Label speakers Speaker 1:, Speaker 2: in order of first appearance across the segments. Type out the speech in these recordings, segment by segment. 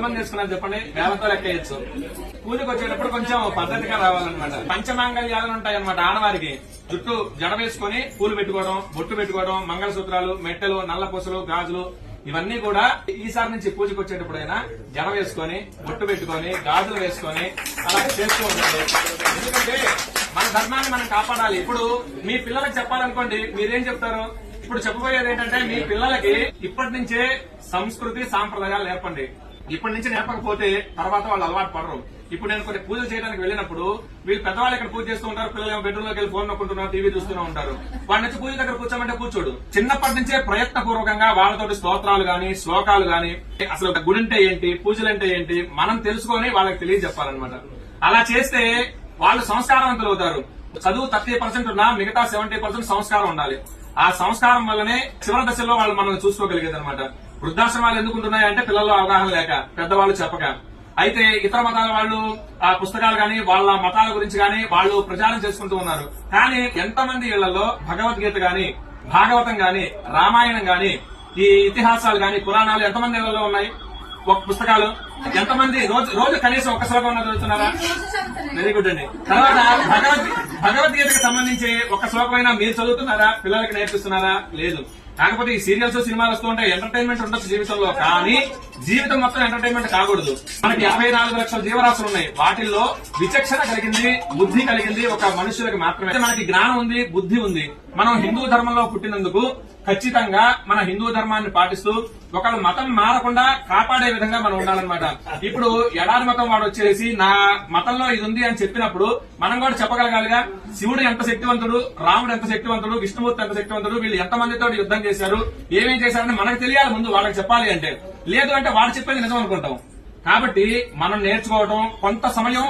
Speaker 1: ఎంతమంది చేసుకున్నారు చెప్పండి, వేలతో లెక్కేయచ్చు. పూజకు వచ్చేటప్పుడు కొంచెం పద్ధతిగా రావాలన్నమాట. పంచమాంగళ్యాలు ఉంటాయన్నమాట. ఆడవారికి జుట్టు జడ వేసుకుని పూలు పెట్టుకోవడం, బొట్టు పెట్టుకోవడం, మంగళసూత్రాలు, మెట్టెలు, నల్ల పూసలు, గాజులు ఇవన్నీ కూడా ఈసారి నుంచి పూజకు వచ్చేటప్పుడైనా జడ వేసుకొని, బొట్టు పెట్టుకొని, గాజులు వేసుకొని అలా చేస్తూ ఉండాలి. ఎందుకంటే మన ధర్మాన్ని మనం కాపాడాలి. ఇప్పుడు మీ పిల్లలకు చెప్పాలనుకోండి, మీరేం చెప్తారు? ఇప్పుడు చెప్పబోయేది ఏంటంటే, మీ పిల్లలకి ఇప్పటి నుంచే సంస్కృతి సాంప్రదాయాలు నేర్పండి. ఇప్పటి నుంచి నేర్పకపోతే తర్వాత వాళ్ళు అలవాటు పడరు. ఇప్పుడు నేను కొన్ని పూజలు చేయడానికి వెళ్ళినప్పుడు వీళ్ళు పెద్దవాళ్ళు ఇక్కడ పూజ చేస్తూ ఉంటారు, పిల్లలు బెడ్రూమ్ లోకి వెళ్ళి ఫోన్ నొక్కుంటున్నారు, టీవీ చూస్తూనే ఉంటారు. వాడి నుంచి పూజ దగ్గర కూర్చోమంటే కూర్చోడు. చిన్నప్పటి నుంచే ప్రయత్నపూర్వకంగా వాళ్ళతోటి స్తోత్రాలు గాని, శ్లోకాలు గాని, అసలు గుడి అంటే ఏంటి, పూజలు అంటే ఏంటి మనం తెలుసుకొని వాళ్ళకి తెలియజెప్పాలన్నమాట. అలా చేస్తే వాళ్ళు సంస్కారవంతులు అవుతారు. చదువు 30% ఉన్నా మిగతా 70% సంస్కారం ఉండాలి. ఆ సంస్కారం వల్లనే చివరి దశలో వాళ్ళు మనం చూసుకోగలిగేది అనమాట. వృద్ధాశ్రమాలు ఎందుకు ఉంటున్నాయంటే పిల్లల్లో అవగాహన లేక, పెద్దవాళ్ళు చెప్పక. అయితే ఇతర మతాల వాళ్ళు ఆ పుస్తకాలు గాని, వాళ్ళ మతాల గురించి గాని వాళ్ళు ప్రచారం చేసుకుంటూ ఉన్నారు. కానీ ఎంతమంది ఇళ్లలో భగవద్గీత గాని, భాగవతం గాని, రామాయణం గాని, ఈ ఇతిహాసాలు గాని, పురాణాలు ఎంతమంది ఇళ్లలో ఉన్నాయి? ఒక పుస్తకాలు ఎంతమంది రోజు కనీసం ఒక్క శ్లోకం చదువుతున్నారా? వెరీ గుడ్ అండి. తర్వాత భగవద్గీతకు సంబంధించి ఒక శ్లోకమైనా మీరు చదువుతున్నారా? పిల్లలకి నేర్పిస్తున్నారా? లేదు. కాకపోతే ఈ సీరియల్స్, సినిమాలు వస్తూ ఉంటాయి, ఎంటర్టైన్మెంట్ ఉండొచ్చు జీవితంలో. కానీ జీవితం మొత్తం ఎంటర్టైన్మెంట్ కాకూడదు. మనకి 54 లక్షల జీవరాశులు ఉన్నాయి. వాటిల్లో విచక్షణ కలిగింది, బుద్ధి కలిగింది ఒక మనుషులకి మాత్రమే. మనకి జ్ఞానం ఉంది, బుద్ధి ఉంది. మనం హిందూ ధర్మంలో పుట్టినందుకు ఖచ్చితంగా మన హిందూ ధర్మాన్ని పాటిస్తూ ఒకళ్ళ మతం మారకుండా కాపాడే విధంగా మనం ఉండాలన్నమాట. ఇప్పుడు ఎడారి మతం వాడు వచ్చేసి నా మతంలో ఇది ఉంది అని చెప్పినప్పుడు మనం కూడా చెప్పగలగాలిగా. శివుడు ఎంత శక్తివంతుడు, రాముడు ఎంత శక్తివంతుడు, విష్ణుమూర్తి ఎంత శక్తివంతుడు, వీళ్ళు ఎంతమందితో యుద్ధం చేశారు, ఏమేం చేశారని మనకు తెలియాలి ముందు, వాళ్ళకి చెప్పాలి అంటే. లేదు అంటే వాడు చెప్పేది నిజం అనుకుంటాం. కాబట్టి మనం నేర్చుకోవడం, కొంత సమయం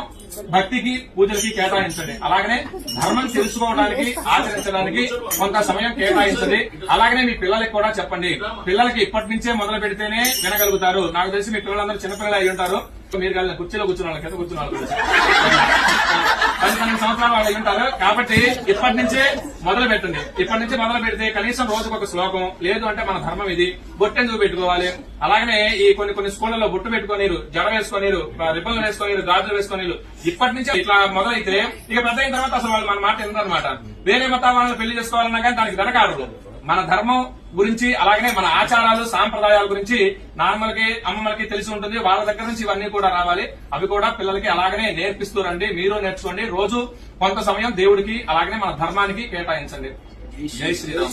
Speaker 1: భక్తికి, పూజలకి కేటాయించండి. అలాగనే ధర్మం తెలుసుకోవడానికి, ఆచరించడానికి కొంత సమయం కేటాయించండి. అలాగనే మీ పిల్లలకి కూడా చెప్పండి. పిల్లలకి ఇప్పటి నుంచే మొదలు పెడితేనే వినగలుగుతారు. నాకు తెలిసి మీ పిల్లలందరూ చిన్నపిల్లలు అయి ఉంటారు. మీరు కలిగిన కుర్చీలో కూర్చున్న కింద కూర్చున్న 10-12 సంవత్సరాలు వాళ్ళు ఉంటారు. కాబట్టి ఇప్పటి నుంచే మొదలు పెట్టండి. ఇప్పటి నుంచి మొదలు పెడితే కనీసం రోజుకు ఒక శ్లోకం, లేదు అంటే మన ధర్మం ఇది, బొట్టెందుకు పెట్టుకోవాలి. అలాగనే ఈ కొన్ని స్కూళ్లలో బొట్టు పెట్టుకోనీరు, జడ వేసుకోనీరు, రిబ్బన్లు వేసుకోనీరు, గాజులు వేసుకోనీరు. ఇప్పటి నుంచి ఇట్లా మొదలైతే ఇక పెద్ద అయిన తర్వాత అసలు వాళ్ళు మన మాట ఎందుకనమాట. వేరే మతాల వాళ్ళని పెళ్లి చేసుకోవాలన్నా కానీ దానికి వెనకాడరు. మన ధర్మం గురించి, అలాగనే మన ఆచారాలు, సాంప్రదాయాల గురించి నాన్నలకి, అమ్మమ్మలకి తెలిసి ఉంటుంది. వాళ్ళ దగ్గర నుంచి ఇవన్నీ కూడా రావాలి. అవి కూడా పిల్లలకి అలాగనే నేర్పిస్తూ రండి. మీరు నేర్చుకోండి. రోజు కొంత సమయం దేవుడికి, అలాగనే మన ధర్మానికి కేటాయించండి. జై శ్రీరామ్.